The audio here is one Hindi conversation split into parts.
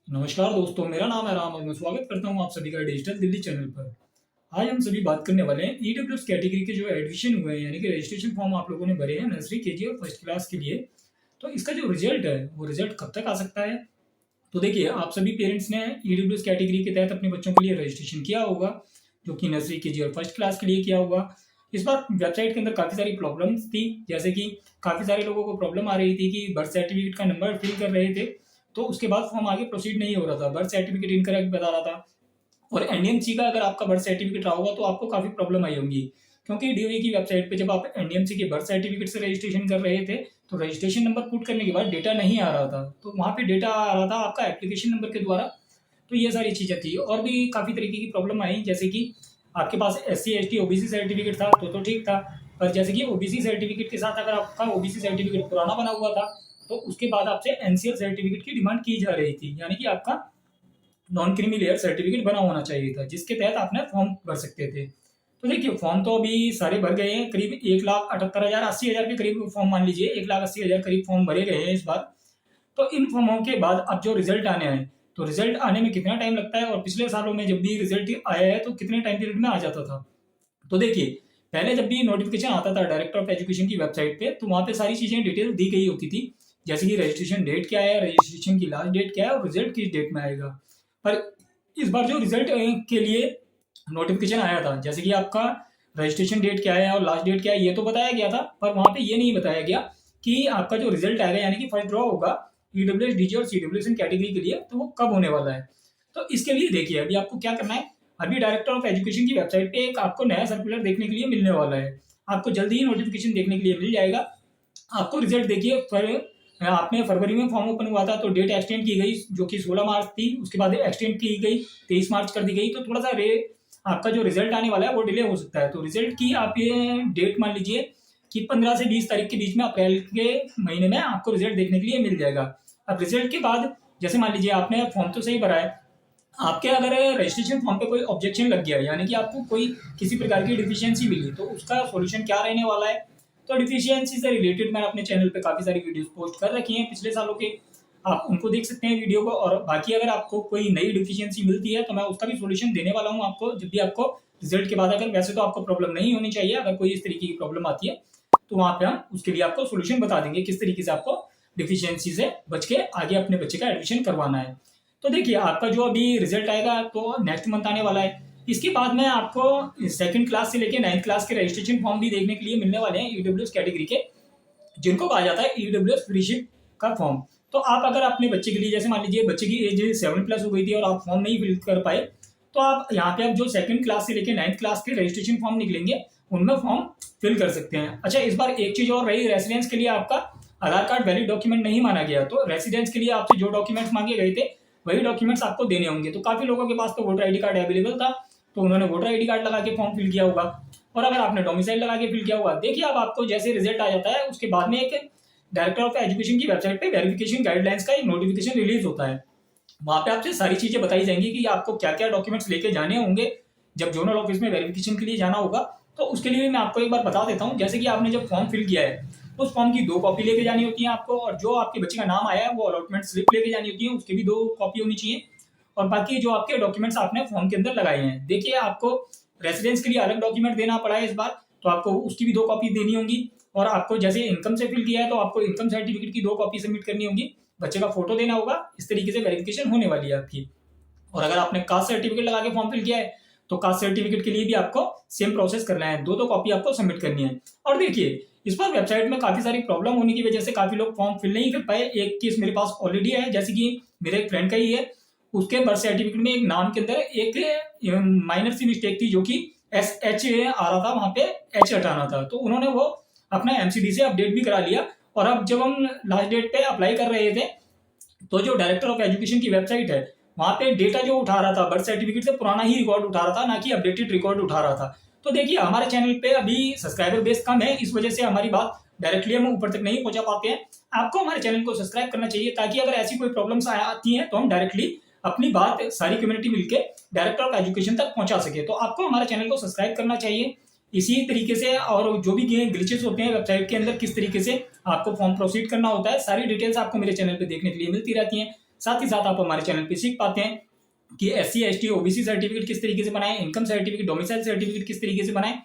नमस्कार दोस्तों, मेरा नाम है राम और मैं स्वागत करता हूं आप सभी का डिजिटल दिल्ली चैनल पर। आज हम सभी बात करने वाले हैं ईडब्ल्यूएस कैटेगरी के जो एडमिशन हुए हैं, यानी कि रजिस्ट्रेशन फॉर्म आप लोगों ने भरे हैं नर्सरी, केजी और फर्स्ट क्लास के लिए। तो इसका जो रिजल्ट है वो रिजल्ट कब तक आ सकता है? तो देखिए, आप सभी पेरेंट्स ने ईडब्ल्यूएस कैटेगरी के तहत अपने बच्चों के लिए रजिस्ट्रेशन किया होगा, जो कि नर्सरी, केजी और फर्स्ट क्लास के लिए किया होगा। इस बार वेबसाइट के अंदर काफ़ी सारी प्रॉब्लम्स थी, जैसे कि काफ़ी सारे लोगों को प्रॉब्लम आ रही थी कि बर्थ सर्टिफिकेट का नंबर फिल कर रहे थे, तो उसके बाद फॉर्म आगे प्रोसीड नहीं हो रहा था, बर्थ सर्टिफिकेट इनकरेक्ट बता रहा था। और एनडीएमसी का अगर आपका बर्थ सर्टिफिकेट रहा होगा तो आपको काफ़ी प्रॉब्लम आई होंगी, क्योंकि डीओई की वेबसाइट पे जब आप एनडीएमसी के बर्थ सर्टिफिकेट से रजिस्ट्रेशन कर रहे थे तो रजिस्ट्रेशन नंबर पुट करने के बाद डेटा नहीं आ रहा था, तो वहाँ पे डेटा आ रहा था आपका एप्लीकेशन नंबर के द्वारा। तो ये सारी चीज़ें थी और भी काफ़ी तरीके की प्रॉब्लम आई, जैसे कि आपके पास एससी एसटी ओबीसी सर्टिफिकेट था तो ठीक था, पर जैसे कि ओबीसी सर्टिफिकेट के साथ अगर आपका ओबीसी सर्टिफिकेट पुराना बना हुआ था तो उसके बाद आपसे एनसीएल सर्टिफिकेट की डिमांड की जा रही थी, यानी कि आपका नॉन क्रीमी लेयर सर्टिफिकेट बना होना चाहिए था, जिसके तहत आपने फॉर्म भर सकते थे। तो देखिए, फॉर्म तो अभी सारे भर गए हैं, करीब 1,78,000 80,000 के करीब फॉर्म, मान लीजिए 1,80,000 करीब फॉर्म भरे गए हैं इस बार। तो इन फॉर्मों के बाद अब जो रिजल्ट आने हैं, तो रिजल्ट आने में कितना टाइम लगता है और पिछले सालों में जब भी रिजल्ट आया है तो कितने टाइम पीरियड में आ जाता था? तो देखिए, पहले जब भी नोटिफिकेशन आता था डायरेक्टर ऑफ एजुकेशन की वेबसाइट पे, तो वहाँ पे सारी चीज़ें डिटेल दी गई होती थी, जैसे कि रजिस्ट्रेशन डेट क्या है, रजिस्ट्रेशन की लास्ट डेट क्या है और रिजल्ट किस डेट में आएगा। पर इस बार जो रिजल्ट के लिए नोटिफिकेशन आया था, जैसे कि आपका रजिस्ट्रेशन डेट क्या है और लास्ट डेट क्या है, ये तो बताया गया था, पर वहाँ पे ये नहीं बताया गया कि आपका जो रिजल्ट आएगा, यानी कि फर्स्ट ड्रॉ होगा ईडब्ल्यूएस डीजी और सीडब्ल्यूएस कैटेगरी के लिए, तो वो कब होने वाला है। तो इसके लिए देखिए, अभी आपको क्या करना है, अभी डायरेक्टर ऑफ एजुकेशन की वेबसाइट पे एक आपको नया सर्कुलर देखने के लिए मिलने वाला है, आपको जल्दी ही नोटिफिकेशन देखने के लिए मिल जाएगा। आपको रिजल्ट देखिए, आपने फरवरी में फॉर्म ओपन हुआ था तो डेट एक्सटेंड की गई, जो कि 16 मार्च थी, उसके बाद एक्सटेंड की गई 23 मार्च कर दी गई, तो थोड़ा सा आपका जो रिजल्ट आने वाला है वो डिले हो सकता है। तो रिजल्ट की आप ये डेट मान लीजिए कि 15 से 20 तारीख के बीच में, अप्रैल के महीने में आपको रिजल्ट देखने के लिए मिल जाएगा। अब रिजल्ट के बाद जैसे मान लीजिए आपने फॉर्म तो सही भरा है, आपके अगर रजिस्ट्रेशन फॉर्म पे कोई ऑब्जेक्शन लग गया, यानी कि आपको कोई किसी प्रकार की डिफिशियंसी मिली, तो उसका सॉल्यूशन क्या रहने वाला है? तो डिफिशियंसी से रिलेटेड मैंने अपने चैनल पे काफ़ी सारी वीडियोस पोस्ट कर रखी हैं पिछले सालों के, आप उनको देख सकते हैं वीडियो को। और बाकी अगर आपको कोई नई डिफिशियंसी मिलती है तो मैं उसका भी सॉल्यूशन देने वाला हूँ आपको, जब भी आपको रिजल्ट के बाद, अगर वैसे तो आपको प्रॉब्लम नहीं होनी चाहिए, अगर कोई इस तरीके की प्रॉब्लम आती है तो वहाँ पे हम उसके लिए आपको सोल्यूशन बता देंगे किस तरीके से आपको डिफिशियंसी से बच के आगे अपने बच्चे का एडमिशन करवाना है। तो देखिए, आपका जो अभी रिजल्ट आएगा तो नेक्स्ट मंथ आने वाला है, इसके बाद में आपको सेकंड क्लास से लेकर 9th क्लास के रजिस्ट्रेशन फॉर्म भी देखने के लिए मिलने वाले हैं ईडब्ल्यूएस कैटेगरी के, जिनको कहा जाता है ईडब्ल्यूएस फ्रीशिप का फॉर्म। तो आप अगर अपने बच्चे के लिए, जैसे मान लीजिए बच्चे की एज 7+ हो गई थी और आप फॉर्म नहीं फिल कर पाए, तो आप यहाँ पे अब जो सेकंड क्लास से लेकर 9th क्लास के रजिस्ट्रेशन फॉर्म निकलेंगे उनमें फॉर्म फिल कर सकते हैं। अच्छा, इस बार एक चीज और रही, रेसिडेंस के लिए आपका आधार कार्ड वैलिड डॉक्यूमेंट नहीं माना गया, तो रेसिडेंस के लिए आपसे जो डॉक्यूमेंट्स मांगे गए थे वही डॉक्यूमेंट्स आपको देने होंगे। तो काफी लोगों के पास तो वोटर आईडी कार्ड अवेलेबल था, तो उन्होंने वोटर आईडी कार्ड लगा के फॉर्म फिल किया होगा, और अगर आपने डोमिसाइल लगा के फिल किया होगा, देखिए अब आपको जैसे रिजल्ट आ जाता है उसके बाद में एक डायरेक्टर ऑफ एजुकेशन की वेबसाइट पे वेरिफिकेशन गाइडलाइंस का एक नोटिफिकेशन रिलीज होता है। वहां पे आपसे सारी चीजें बताई जाएंगी कि आपको क्या क्या डॉक्यूमेंट्स लेके जाने होंगे जब जोनल ऑफिस में वेरिफिकेशन के लिए जाना होगा। तो उसके लिए मैं आपको एक बार बता देता हूँ, जैसे कि आपने जब फॉर्म फिल किया है उस फॉर्म की 2 कॉपी लेके जानी होती है आपको, और जो आपके बच्चे का नाम आया है वो अलॉटमेंट स्लिप लेके जानी होती है, उसकी भी 2 कॉपी होनी चाहिए। और बाकी जो आपके डॉक्यूमेंट्स आपने फॉर्म के अंदर लगाए हैं, देखिए आपको रेसिडेंस के लिए अलग डॉक्यूमेंट देना पड़ा है इस बार, तो आपको उसकी भी 2 कॉपी देनी होंगी। और आपको जैसे इनकम से फिल किया है तो आपको इनकम सर्टिफिकेट की 2 कॉपी सबमिट करनी होंगी, बच्चे का फोटो देना होगा, इस तरीके से वेरिफिकेशन होने वाली है आपकी। और अगर आपने कास्ट सर्टिफिकेट लगा के फॉर्म फिल किया है तो कास्ट सर्टिफिकेट के लिए भी आपको सेम प्रोसेस करना है, 2 कॉपी आपको सबमिट करनी है। और देखिए, इस बार वेबसाइट में काफी सारी प्रॉब्लम होने की वजह से काफी लोग फॉर्म फिल नहीं कर पाए। एक केस मेरे पास ऑलरेडी है, जैसे कि मेरे एक फ्रेंड का ही है, उसके बर्थ सर्टिफिकेट में एक नाम के अंदर एक माइनर सी मिस्टेक थी, जो कि SH आ रहा था, वहां पे H हटाना था, तो उन्होंने वो अपना MCD से अपडेट भी करा लिया। और अब जब हम लास्ट डेट पे अप्लाई कर रहे थे तो जो डायरेक्टर ऑफ एजुकेशन की वेबसाइट है वहां पे डेटा जो उठा रहा था बर्थ सर्टिफिकेट से पुराना ही रिकॉर्ड उठा रहा था, ना कि अपडेटेड रिकॉर्ड उठा रहा था। तो देखिए, हमारे चैनल पे अभी सब्सक्राइबर बेस कम है, इस वजह से हमारी बात डायरेक्टली हम ऊपर तक नहीं पहुंचा पाते हैं। आपको हमारे चैनल को सब्सक्राइब करना चाहिए, ताकि अगर ऐसी कोई प्रॉब्लम्स आती हैं तो हम डायरेक्टली अपनी बात सारी कम्युनिटी मिलकर डायरेक्टर ऑफ एजुकेशन तक पहुंचा सके। तो आपको हमारे चैनल को सब्सक्राइब करना चाहिए इसी तरीके से। और जो भी ग्लिचेस होते हैं वेबसाइट के अंदर, किस तरीके से आपको फॉर्म प्रोसीड करना होता है, सारी डिटेल्स आपको मेरे चैनल पे देखने के लिए मिलती रहती हैं। साथ ही साथ आप हमारे चैनल पे सीख पाते हैं कि SC ST OBC सर्टिफिकेट किस तरीके से बनाएं, इनकम सर्टिफिकेट, डोमिसाइल सर्टिफिकेट किस तरीके से बनाएं,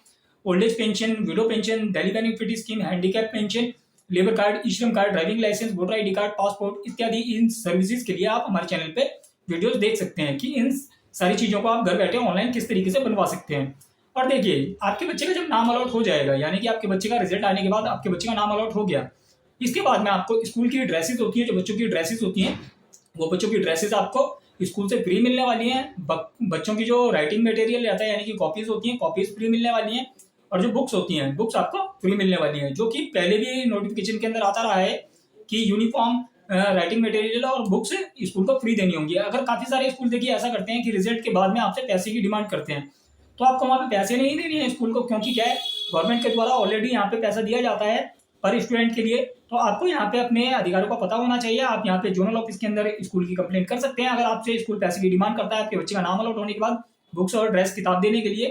old age pension, widow pension, Delhi benefit scheme, handicap pension, labour card, e Shram card, driving licence, voter ID card, passport इत्यादि इन सर्विसेज के लिए आप हमारे चैनल पे वीडियोस देख सकते हैं कि इन सारी चीजों को आप घर बैठे ऑनलाइन किस तरीके से बनवा सकते हैं। और देखिए, आपके बच्चे का जब नाम अलॉट हो जाएगा, यानी कि आपके बच्चे का रिजल्ट आने के बाद आपके बच्चे का नाम अलॉट हो गया, इसके बाद में आपको स्कूल की ड्रेसेस होती है, जो बच्चों की ड्रेसेस होती हैं, वो बच्चों की ड्रेसेस आपको स्कूल से फ्री मिलने वाली हैं। बच्चों की जो राइटिंग मटेरियल रहता है, यानी कि कॉपीज होती हैं, कॉपीज फ्री मिलने वाली हैं। और जो बुक्स होती हैं, बुक्स आपको फ्री मिलने वाली हैं, जो कि पहले भी नोटिफिकेशन के अंदर आता रहा है कि यूनिफॉर्म, राइटिंग मटेरियल और बुक्स स्कूल को फ्री देनी होंगी। अगर काफी सारे स्कूल देखिए ऐसा करते हैं कि रिजल्ट के बाद में आपसे पैसे की डिमांड करते हैं, तो आपको वहाँ पे पैसे नहीं देने हैं स्कूल को, क्योंकि क्या है, गवर्नमेंट के द्वारा ऑलरेडी यहाँ पे पैसा दिया जाता है पर स्टूडेंट के लिए। तो आपको यहाँ पे अपने अधिकारों का पता होना चाहिए। आप यहाँ पे जोनल ऑफिस के अंदर स्कूल की कंप्लेंट कर सकते हैं अगर आपसे स्कूल पैसे की डिमांड करता है आपके बच्चे का नाम अलॉट होने के बाद बुक्स और ड्रेस किताब देने के लिए,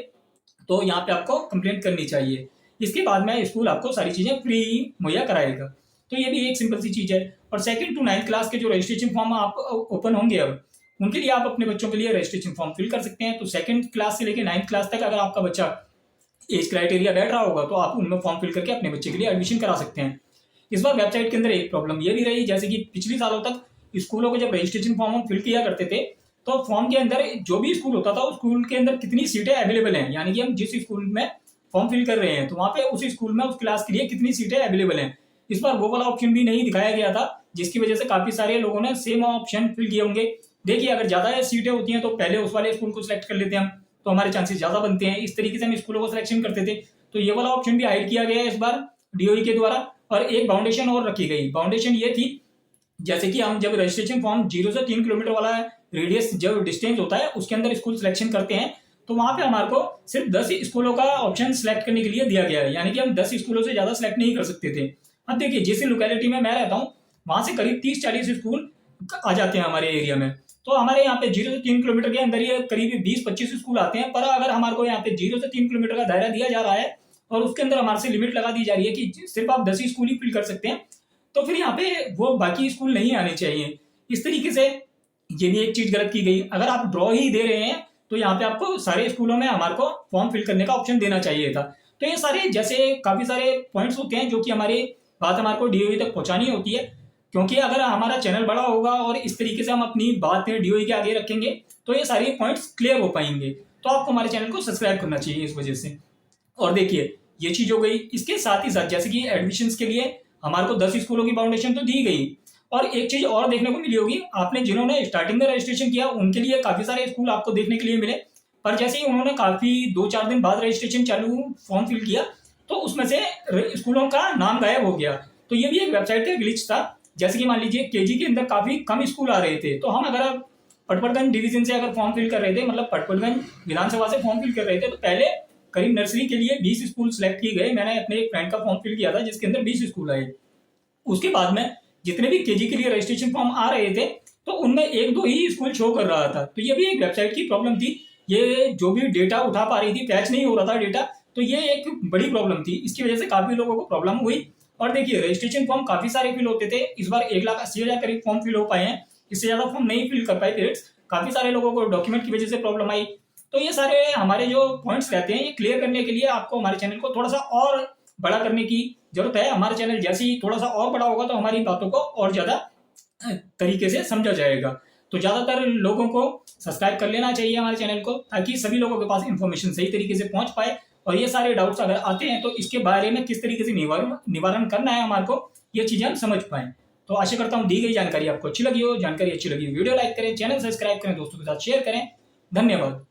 तो यहाँ पे आपको कंप्लेंट करनी चाहिए। इसके बाद में स्कूल आपको सारी चीजें फ्री मुहैया कराएगा। तो ये भी एक सिंपल सी चीज है। और 2nd to 9th क्लास के जो रजिस्ट्रेशन फॉर्म आप ओपन होंगे अब, उनके लिए आप अपने बच्चों के लिए रजिस्ट्रेशन फॉर्म फिल कर सकते हैं। तो 2nd क्लास से लेकर 9th क्लास तक अगर आपका बच्चा एज क्राइटेरिया बैठ रहा होगा तो आप उनमें फॉर्म फिल करके अपने बच्चे के लिए एडमिशन करा सकते हैं। इस बार वेबसाइट के अंदर एक प्रॉब्लम ये भी रही, जैसे कि पिछले सालों तक स्कूलों को जब रजिस्ट्रेशन फॉर्म फिल किया करते थे, तो फॉर्म के अंदर जो भी स्कूल होता था उस स्कूल के अंदर कितनी सीटें अवेलेबल हैं, यानी कि हम जिस स्कूल में फॉर्म फिल कर रहे हैं तो वहाँ पे उस स्कूल में उस क्लास के लिए कितनी सीटें अवेलेबल हैं, इस बार वो वाला ऑप्शन भी नहीं दिखाया गया था, जिसकी वजह से काफी सारे लोगों ने सेम ऑप्शन फिल किए होंगे। देखिए, अगर ज्यादा सीटें होती हैं तो पहले उस वाले स्कूल को सिलेक्ट कर लेते हैं हम, तो हमारे चांसेस ज्यादा बनते हैं। इस तरीके से हम स्कूलों को सिलेक्शन करते थे। तो ये वाला ऑप्शन भी हाइड किया गया है इस बार DOE के द्वारा। और एक बाउंडेशन और रखी गई। बाउंडेशन ये थी, जैसे कि हम जब रजिस्ट्रेशन फॉर्म 0 से 3 किलोमीटर वाला रेडियस जब डिस्टेंस होता है उसके अंदर स्कूल सिलेक्शन करते हैं, तो वहां पे हमारे को सिर्फ 10 स्कूलों का ऑप्शन सिलेक्ट करने के लिए दिया गया है, यानी कि हम 10 स्कूलों से ज्यादा सिलेक्ट नहीं कर सकते थे। अब देखिए, जिस लोकेलिटी में मैं रहता हूँ वहां से करीब 30-40 स्कूल आ जाते हैं हमारे एरिया में। तो हमारे यहाँ पे 0 से 3 किलोमीटर के अंदर ही करीब 20-25 स्कूल आते हैं। पर अगर हमारे को यहाँ पे 0 से 3 किलोमीटर का दायरा दिया जा रहा है और उसके अंदर हमारे से लिमिट लगा दी जा रही है कि सिर्फ आप 10 ही स्कूल ही फिल कर सकते हैं, तो फिर यहाँ पे वो बाकी स्कूल नहीं आने चाहिए। इस तरीके से ये भी एक चीज गलत की गई। अगर आप ड्रॉ ही दे रहे हैं तो यहाँ पे आपको सारे स्कूलों में हमारे को फॉर्म फिल करने का ऑप्शन देना चाहिए था। तो ये सारे जैसे काफी सारे पॉइंट्स होते हैं जो कि हमारी बात हमारे को DOE तक पहुंचानी होती है, क्योंकि अगर हमारा चैनल बड़ा होगा और इस तरीके से हम अपनी बात DOE के आगे रखेंगे तो ये सारे पॉइंट्स क्लियर हो पाएंगे। तो आपको हमारे चैनल को सब्सक्राइब करना चाहिए इस वजह से। और देखिए, ये चीज हो गई। इसके साथ ही साथ जैसे कि एडमिशंस के लिए हमारे को 10 स्कूलों की बाउंडेशन तो दी गई, और एक चीज और देखने को मिली होगी, आपने जिन्होंने स्टार्टिंग में रजिस्ट्रेशन किया उनके लिए काफी सारे स्कूल आपको देखने के लिए मिले, पर जैसे ही उन्होंने काफी 2-4 दिन बाद रजिस्ट्रेशन चालू फॉर्म फिल किया तो उसमें से स्कूलों का नाम गायब हो गया। तो ये भी एक वेबसाइट का ग्लिच था। जैसे कि मान लीजिए KG के अंदर काफी कम स्कूल आ रहे थे, तो हम अगर पटपड़गंज डिवीजन से अगर फॉर्म फिल कर रहे थे, मतलब पटपड़गंज विधानसभा से फॉर्म फिल कर रहे थे, तो पहले करीब नर्सरी के लिए 20 स्कूल सिलेक्ट किए गए। मैंने अपने एक फ्रेंड का फॉर्म फिल किया था जिसके अंदर 20 स्कूल आए। उसके बाद में जितने भी KG के लिए रजिस्ट्रेशन फॉर्म आ रहे थे तो उनमें 1-2 ही स्कूल शो कर रहा था। तो ये भी एक वेबसाइट की प्रॉब्लम थी। ये जो भी डेटा उठा पा रही थी, पैच नहीं हो रहा था डेटा, तो ये एक बड़ी प्रॉब्लम थी। इसकी वजह से काफी लोगों को प्रॉब्लम हुई। और देखिए, रजिस्ट्रेशन फॉर्म काफी सारे फिल होते थे। इस बार 1,80,000 करीब फॉर्म फिल हो पाए हैं, इससे ज्यादा फॉर्म नहीं फिल कर पाए पेरेंट्स। काफी सारे लोगों को डॉक्यूमेंट की वजह से प्रॉब्लम आई। तो ये सारे हमारे जो पॉइंट्स रहते हैं ये क्लियर करने के लिए आपको हमारे चैनल को थोड़ा सा और बड़ा करने की जरूरत है। हमारा चैनल जैसे ही थोड़ा सा और बड़ा होगा तो हमारी बातों को और ज्यादा तरीके से समझा जाएगा। तो ज्यादातर लोगों को सब्सक्राइब कर लेना चाहिए हमारे चैनल को, ताकि सभी लोगों के पास इंफॉर्मेशन सही तरीके से पहुंच पाए। और ये सारे डाउट्स अगर आते हैं तो इसके बारे में किस तरीके से निवारण करना है हमारे को, ये चीजें हम समझ पाए। तो आशा करता हूँ दी गई जानकारी आपको अच्छी लगी हो। जानकारी अच्छी लगी वीडियो लाइक करें, चैनल सब्सक्राइब करें, दोस्तों के साथ शेयर करें। धन्यवाद।